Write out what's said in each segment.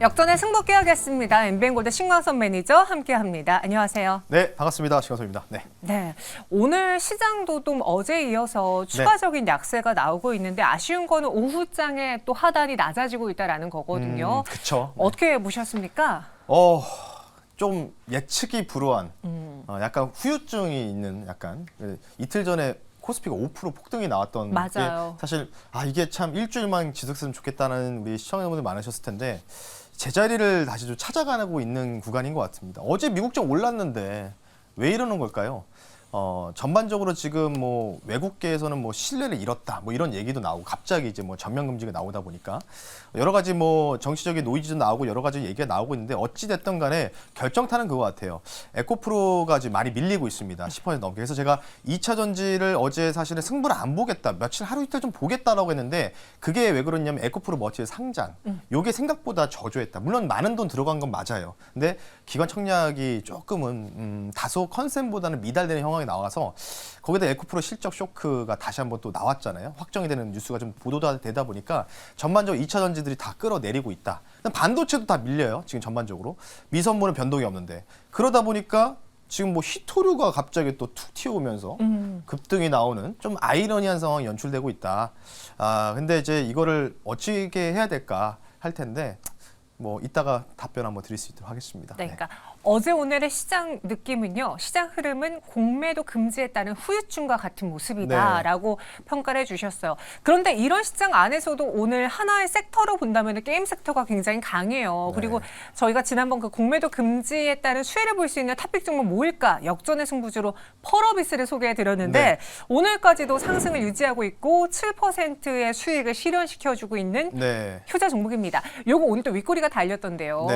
역전의 승부 깨야겠습니다. 엠비엔골드 신광선 매니저 함께합니다. 안녕하세요. 네, 반갑습니다. 신광선입니다. 네, 오늘 시장도 좀 어제에 이어서 추가적인 약세가 나오고 있는데 아쉬운 거는 오후장에 또 하단이 낮아지고 있다라는 거거든요. 그렇죠. 어떻게 보셨습니까? 좀 예측이 불허한 약간 후유증이 있는 약간 이틀 전에 코스피가 5% 폭등이 나왔던 맞아요. 게 사실 이게 참 일주일만 지속했으면 좋겠다는 우리 시청자분들 많으셨을 텐데 제자리를 다시 좀 찾아가고 있는 구간인 것 같습니다. 어제 미국장 올랐는데 왜 이러는 걸까요? 전반적으로 지금 뭐 외국계에서는 뭐 신뢰를 잃었다 뭐 이런 얘기도 나오고 갑자기 이제 뭐 전면 금지가 나오다 보니까 여러 가지 뭐 정치적인 노이즈도 나오고 여러 가지 얘기가 나오고 있는데 어찌 됐든 간에 결정타는 그거 같아요. 에코프로가 지금 많이 밀리고 있습니다. 10% 넘게. 그래서 제가 2차 전지를 어제 사실은 승부를 안 보겠다. 며칠 하루 이틀 좀 보겠다라고 했는데 그게 왜 그러냐면 에코프로 머티의 상장. 요게 생각보다 저조했다. 물론 많은 돈 들어간 건 맞아요. 근데 기관 청약이 조금은 다소 컨센보다는 미달되는 형황이 나와서 거기다 에코프로 실적 쇼크가 다시 한번 또 나왔잖아요. 확정이 되는 뉴스가 좀 보도가 되다 보니까 전반적으로 2차 전지들이 다 끌어내리고 있다. 반도체도 다 밀려요. 지금 전반적으로. 미선물은 변동이 없는데. 그러다 보니까 지금 뭐 히토류가 갑자기 또 툭 튀어오면서 급등이 나오는 좀 아이러니한 상황이 연출되고 있다. 근데 이제 이거를 어떻게 해야 될까 할 텐데 뭐 이따가 답변 한번 드릴 수 있도록 하겠습니다. 네, 그러니까 어제 오늘의 시장 느낌은요. 시장 흐름은 공매도 금지에 따른 후유증과 같은 모습이다라고 평가를 해주셨어요. 그런데 이런 시장 안에서도 오늘 하나의 섹터로 본다면 게임 섹터가 굉장히 강해요. 그리고 저희가 지난번 그 공매도 금지에 따른 수혜를 볼 수 있는 탑픽 종목 뭐일까? 역전의 승부주로 펄어비스를 소개해드렸는데 오늘까지도 상승을 유지하고 있고 7%의 수익을 실현시켜주고 있는 효자 종목입니다. 요거 오늘 또 윗꼬리가 달렸던데요.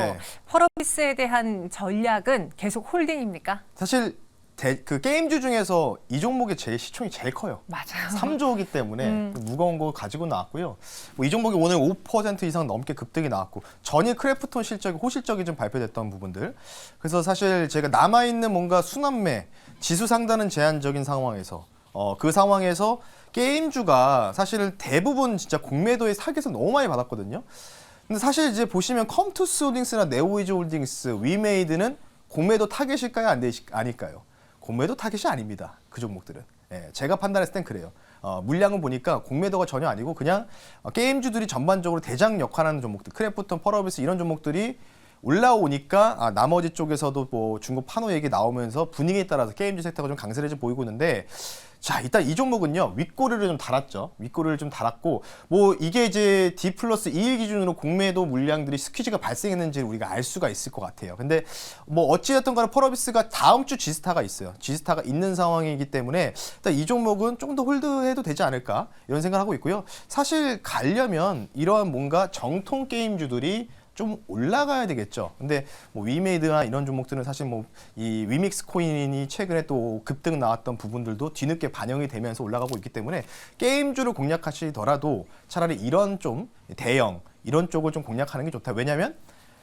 펄어비스에 대한 전략은 계속 홀딩입니까? 사실 그 게임주 중에서 이 종목의 시총이 제일 커요. 맞아요. 3조이기 때문에 무거운 거 가지고 나왔고요. 뭐 이 종목이 오늘 5% 이상 넘게 급등이 나왔고 전일 크래프톤 실적이 호실적이 좀 발표됐던 부분들. 그래서 사실 제가 남아있는 뭔가 순환매, 지수 상단은 제한적인 상황에서 그 상황에서 게임주가 사실 대부분 진짜 공매도의 타겟을 너무 많이 받았거든요. 근데 사실 이제 보시면 컴투스 홀딩스나 네오이즈 홀딩스, 위메이드는 공매도 타겟일까요? 아닐까요? 공매도 타겟이 아닙니다. 그 종목들은. 제가 판단했을 땐 그래요. 물량은 보니까 공매도가 전혀 아니고 그냥 게임주들이 전반적으로 대장 역할하는 종목들, 크래프톤, 펄어비스 이런 종목들이 올라오니까 나머지 쪽에서도 뭐 중고 파노 얘기 나오면서 분위기에 따라서 게임주 섹터가 좀 강세를 보이고 있는데 자, 일단 이 종목은요, 윗꼬리를 좀 달았죠. 윗꼬리를 좀 달았고, 뭐, 이게 이제 D+2일 기준으로 공매도 물량들이 스퀴즈가 발생했는지를 우리가 알 수가 있을 것 같아요. 근데 뭐, 어찌됐든 간에 펄어비스가 다음 주 지스타가 있어요. 지스타가 있는 상황이기 때문에, 일단 이 종목은 좀 더 홀드해도 되지 않을까, 이런 생각을 하고 있고요. 사실 가려면 이러한 뭔가 정통 게임주들이 좀 올라가야 되겠죠. 근데 뭐 위메이드나 이런 종목들은 사실 뭐 이 위믹스 코인이 최근에 또 급등 나왔던 부분들도 뒤늦게 반영이 되면서 올라가고 있기 때문에 게임주를 공략하시더라도 차라리 이런 좀 대형 이런 쪽을 좀 공략하는 게 좋다. 왜냐하면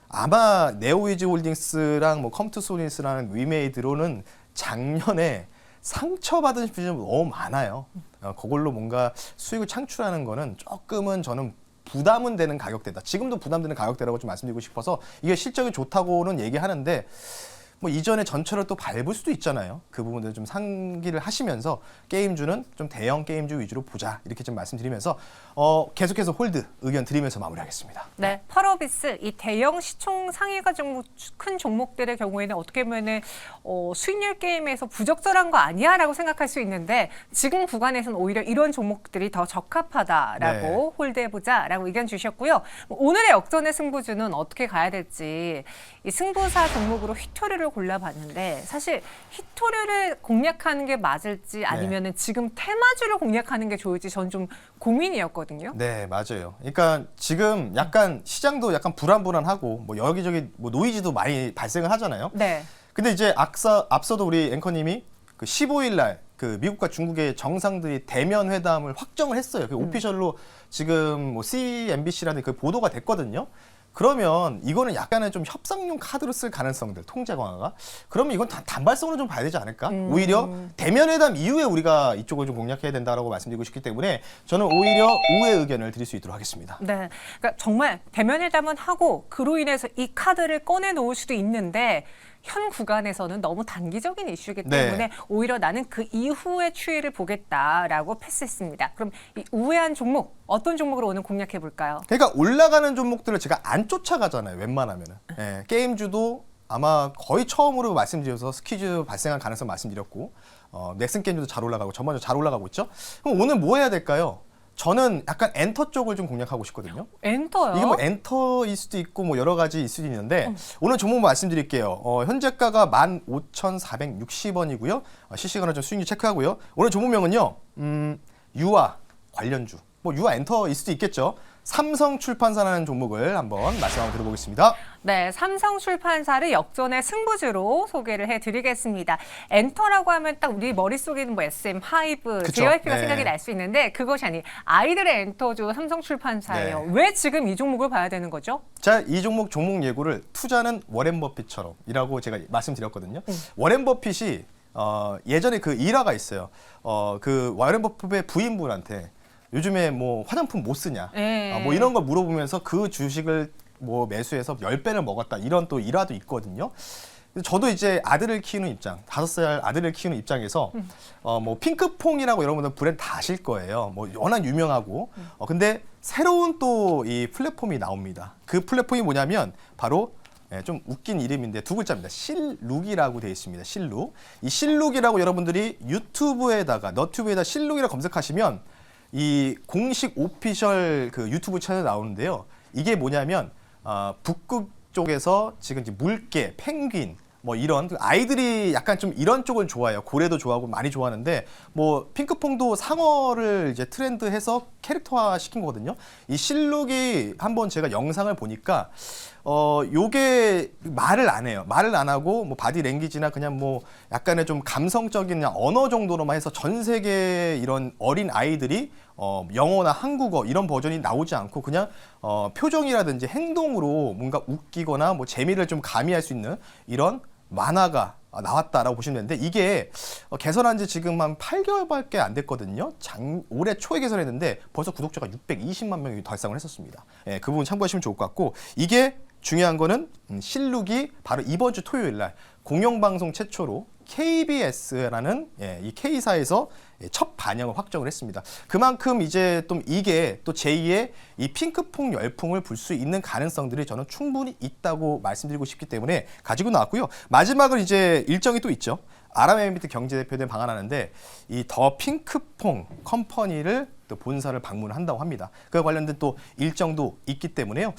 아마 네오이즈 홀딩스랑 뭐 컴투스 홀딩스라는 위메이드로는 작년에 상처받은 시즌이 너무 많아요. 그걸로 뭔가 수익을 창출하는 거는 조금은 저는 부담은 되는 가격대다. 지금도 부담되는 가격대라고 좀 말씀드리고 싶어서 이게 실적이 좋다고는 얘기하는데 뭐 이전에 전철을 또 밟을 수도 있잖아요. 그 부분들 좀 상기를 하시면서 게임주는 좀 대형 게임주 위주로 보자 이렇게 좀 말씀드리면서 계속해서 홀드 의견 드리면서 마무리하겠습니다. 네, 펄어비스 이 대형 시총 상위가 큰 종목들의 경우에는 어떻게 보면은 수익률 게임에서 부적절한 거 아니야라고 생각할 수 있는데 지금 구간에서는 오히려 이런 종목들이 더 적합하다라고 홀드해보자라고 의견 주셨고요. 오늘의 역전의 승부주는 어떻게 가야 될지 이 승부사 종목으로 히토류를 골라봤는데 사실 히토류를 공략하는 게 맞을지 아니면은 지금 테마주를 공략하는 게 좋을지 전 좀 고민이었거든요. 네, 맞아요. 그러니까 지금 약간 시장도 약간 불안불안하고 뭐 여기저기 뭐 노이즈도 많이 발생을 하잖아요. 근데 이제 앞서도 우리 앵커님이 그 15일 날 그 미국과 중국의 정상들이 대면 회담을 확정을 했어요. 그 오피셜로 지금 뭐 CNBC라는 그 보도가 됐거든요. 그러면 이거는 약간의 좀 협상용 카드로 쓸 가능성들, 통제 강화가. 그러면 이건 단발성으로 좀 봐야 되지 않을까? 오히려 대면 회담 이후에 우리가 이쪽을 좀 공략해야 된다라고 말씀드리고 싶기 때문에 저는 오히려 우의 의견을 드릴 수 있도록 하겠습니다. 네, 그러니까 정말 대면 회담은 하고 그로 인해서 이 카드를 꺼내 놓을 수도 있는데 현 구간에서는 너무 단기적인 이슈이기 때문에 네. 오히려 나는 그 이후의 추이를 보겠다라고 패스했습니다. 그럼 이 우회한 종목 어떤 종목으로 오늘 공략해 볼까요? 그러니까 올라가는 종목들을 제가 안 쫓아가잖아요. 웬만하면은. 예, 게임주도 아마 거의 처음으로 말씀드려서 스퀴즈 발생할 가능성 말씀드렸고 넥슨 게임주도 잘 올라가고 전반적으로 잘 올라가고 있죠. 그럼 오늘 뭐 해야 될까요? 저는 약간 엔터 쪽을 좀 공략하고 싶거든요. 엔터요? 이게 뭐 엔터일 수도 있고 뭐 여러 가지일 수도 있는데 오늘 종목 말씀드릴게요. 현재가가 15,460원이고요. 실시간으로 좀 수익률 체크하고요. 오늘 종목명은요. 유아 관련주. 뭐 유아 엔터일 수도 있겠죠. 삼성출판사라는 종목을 한번 말씀 한번 들어보겠습니다. 네, 삼성출판사를 역전의 승부주로 소개를 해드리겠습니다. 엔터라고 하면 딱 우리 머릿속에는 뭐 SM, 하이브, 그쵸? JYP가 네. 생각이 날 수 있는데 그것이 아닌 아이들의 엔터주 삼성출판사예요. 네. 왜 지금 이 종목을 봐야 되는 거죠? 자, 이 종목 예고를 투자는 워렌 버핏처럼이라고 제가 말씀드렸거든요. 워렌 버핏이 예전에 그 일화가 있어요. 그 워렌 버핏의 부인분한테 요즘에 뭐 화장품 못 쓰냐, 네. 뭐 이런 걸 물어보면서 그 주식을 뭐 매수해서 10배를 먹었다 이런 또 일화도 있거든요. 저도 이제 아들을 키우는 입장, 5살 아들을 키우는 입장에서 뭐 핑크퐁이라고 여러분들 브랜드 다 아실 거예요. 뭐 워낙 유명하고 근데 새로운 또 이 플랫폼이 나옵니다. 그 플랫폼이 뭐냐면 바로 좀 웃긴 이름인데 두 글자입니다. 실룩이라고 되어 있습니다. 실룩. 이 실룩이라고 여러분들이 유튜브에다가 너튜브에다 실룩이라고 검색하시면 이 공식 오피셜 그 유튜브 채널 나오는데요. 이게 뭐냐면 북극 쪽에서 지금 이제 물개, 펭귄 뭐 이런 아이들이 약간 좀 이런 쪽을 좋아해요. 고래도 좋아하고 많이 좋아하는데 뭐 핑크퐁도 상어를 이제 트렌드해서 캐릭터화 시킨 거거든요. 이 실룩이 한번 제가 영상을 보니까 요게 말을 안 해요. 말을 안 하고 뭐 바디 랭귀지나 그냥 뭐 약간의 좀 감성적인 그냥 언어 정도로만 해서 전 세계 이런 어린 아이들이 영어나 한국어 이런 버전이 나오지 않고 그냥 표정이라든지 행동으로 뭔가 웃기거나 뭐 재미를 좀 가미할 수 있는 이런 만화가 나왔다라고 보시면 되는데 이게 개설한 지 지금 한 8개월밖에 안 됐거든요. 올해 초에 개설했는데 벌써 구독자가 620만 명이 달성을 했었습니다. 예, 그 부분 참고하시면 좋을 것 같고 이게 중요한 거는 실룩이 바로 이번 주 토요일 날 공영방송 최초로 KBS라는 이 K사에서 첫 반영을 확정을 했습니다. 그만큼 이제 또 이게 또 제2의 이 핑크퐁 열풍을 불 수 있는 가능성들이 저는 충분히 있다고 말씀드리고 싶기 때문에 가지고 나왔고요. 마지막은 이제 일정이 또 있죠. 아람에미리트 경제대표단 방한하는데 이 더 핑크퐁 컴퍼니를 또 본사를 방문한다고 합니다. 그와 관련된 또 일정도 있기 때문에요.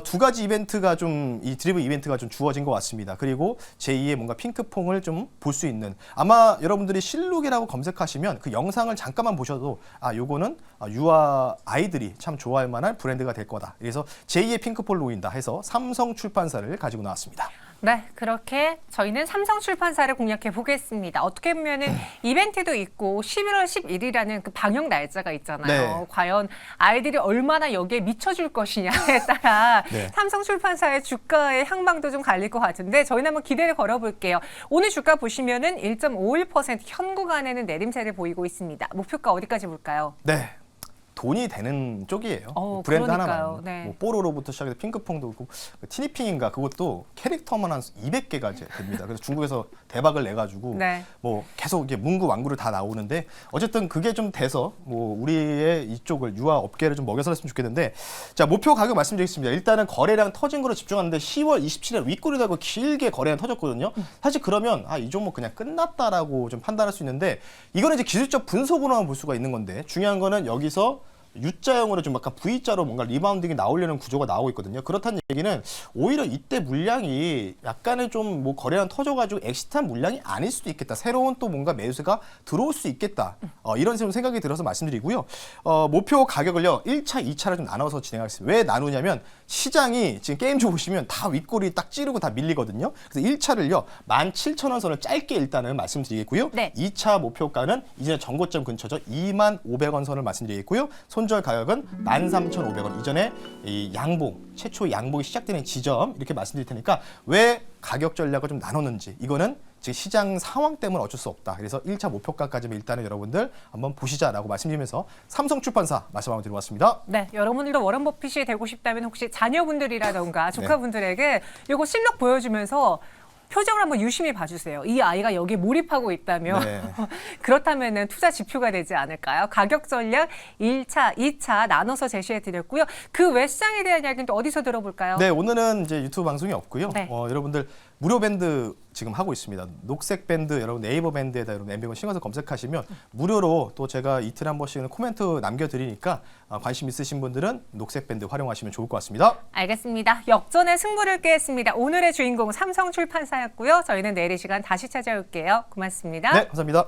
두 가지 이벤트가 좀 이 드리블 이벤트가 좀 주어진 것 같습니다. 그리고 제2의 뭔가 핑크퐁을 좀 볼 수 있는 아마 여러분들이 실룩이라고 검색하시면 그 영상을 잠깐만 보셔도 요거는 유아 아이들이 참 좋아할 만한 브랜드가 될 거다. 그래서 제2의 핑크퐁을 노린다 해서 삼성출판사를 가지고 나왔습니다. 네, 그렇게 저희는 삼성출판사를 공략해 보겠습니다. 어떻게 보면은 이벤트도 있고 11월 11일이라는 그 방영 날짜가 있잖아요. 네. 과연 아이들이 얼마나 여기에 미쳐줄 것이냐에 따라 네. 삼성출판사의 주가의 향방도 좀 갈릴 것 같은데 저희는 한번 기대를 걸어볼게요. 오늘 주가 보시면은 1.51% 현 구간에는 내림세를 보이고 있습니다. 목표가 어디까지 볼까요? 네. 돈이 되는 쪽이에요. 브랜드 그러니까요. 하나만. 네. 뭐 뽀로로부터 시작해서 핑크퐁도 있고 티니핑인가 그것도 캐릭터만 한 200개가 됩니다. 그래서 중국에서 대박을 내가지고 네. 뭐 계속 이게 문구 완구를 다 나오는데 어쨌든 그게 좀 돼서 뭐 우리의 이쪽을 유아 업계를 좀 먹여서랬으면 좋겠는데 자 목표 가격 말씀드리겠습니다. 일단은 거래량 터진 거로 집중하는데 10월 27일 윗꼬리 달고 길게 거래량 터졌거든요. 사실 그러면 이 종목 그냥 끝났다라고 좀 판단할 수 있는데 이거는 이제 기술적 분석으로만 볼 수가 있는 건데 중요한 거는 여기서 U자형으로 좀 약간 V자로 뭔가 리바운딩이 나오려는 구조가 나오고 있거든요. 그렇다는 얘기는 오히려 이때 물량이 약간의 좀 뭐 거래량 터져가지고 엑시트한 물량이 아닐 수도 있겠다. 새로운 또 뭔가 매수가 들어올 수 있겠다. 이런 생각이 들어서 말씀드리고요. 목표 가격을요. 1차, 2차를 좀 나눠서 진행하겠습니다. 왜 나누냐면 시장이 지금 게임주 보시면 다 윗꼬리 딱 찌르고 다 밀리거든요. 그래서 1차를요. 17,000원 선을 짧게 일단은 말씀드리겠고요. 네. 2차 목표가는 이제 전고점 근처죠. 25,500원 선을 말씀드리겠고요. 손절 가격은 13,500원. 이전에 이 양봉, 최초 양봉이 시작되는 지점 이렇게 말씀드릴 테니까 왜 가격 전략을 좀 나눴는지 이거는 지금 시장 상황 때문에 어쩔 수 없다. 그래서 1차 목표가까지는 일단은 여러분들 한번 보시자라고 말씀드리면서 삼성출판사 말씀 한번 드려봤습니다. 네, 여러분들도 워런 버핏이 되고 싶다면 혹시 자녀분들이라던가 조카분들에게 이거 실력 보여주면서 표정을 한번 유심히 봐주세요. 이 아이가 여기에 몰입하고 있다면 네. 그렇다면 투자 지표가 되지 않을까요? 가격 전략 1차, 2차 나눠서 제시해드렸고요. 그 외 시장에 대한 이야기는 또 어디서 들어볼까요? 네, 오늘은 이제 유튜브 방송이 없고요. 네. 여러분들 무료 밴드 지금 하고 있습니다. 녹색 밴드 여러분 네이버 밴드에다 여러분 엠비건 신청해서 검색하시면 무료로 또 제가 이틀에 한 번씩은 코멘트 남겨드리니까 관심 있으신 분들은 녹색 밴드 활용하시면 좋을 것 같습니다. 알겠습니다. 역전의 승부를 꾀했습니다. 오늘의 주인공 삼성출판사였고요. 저희는 내일 이 시간 다시 찾아올게요. 고맙습니다. 네, 감사합니다.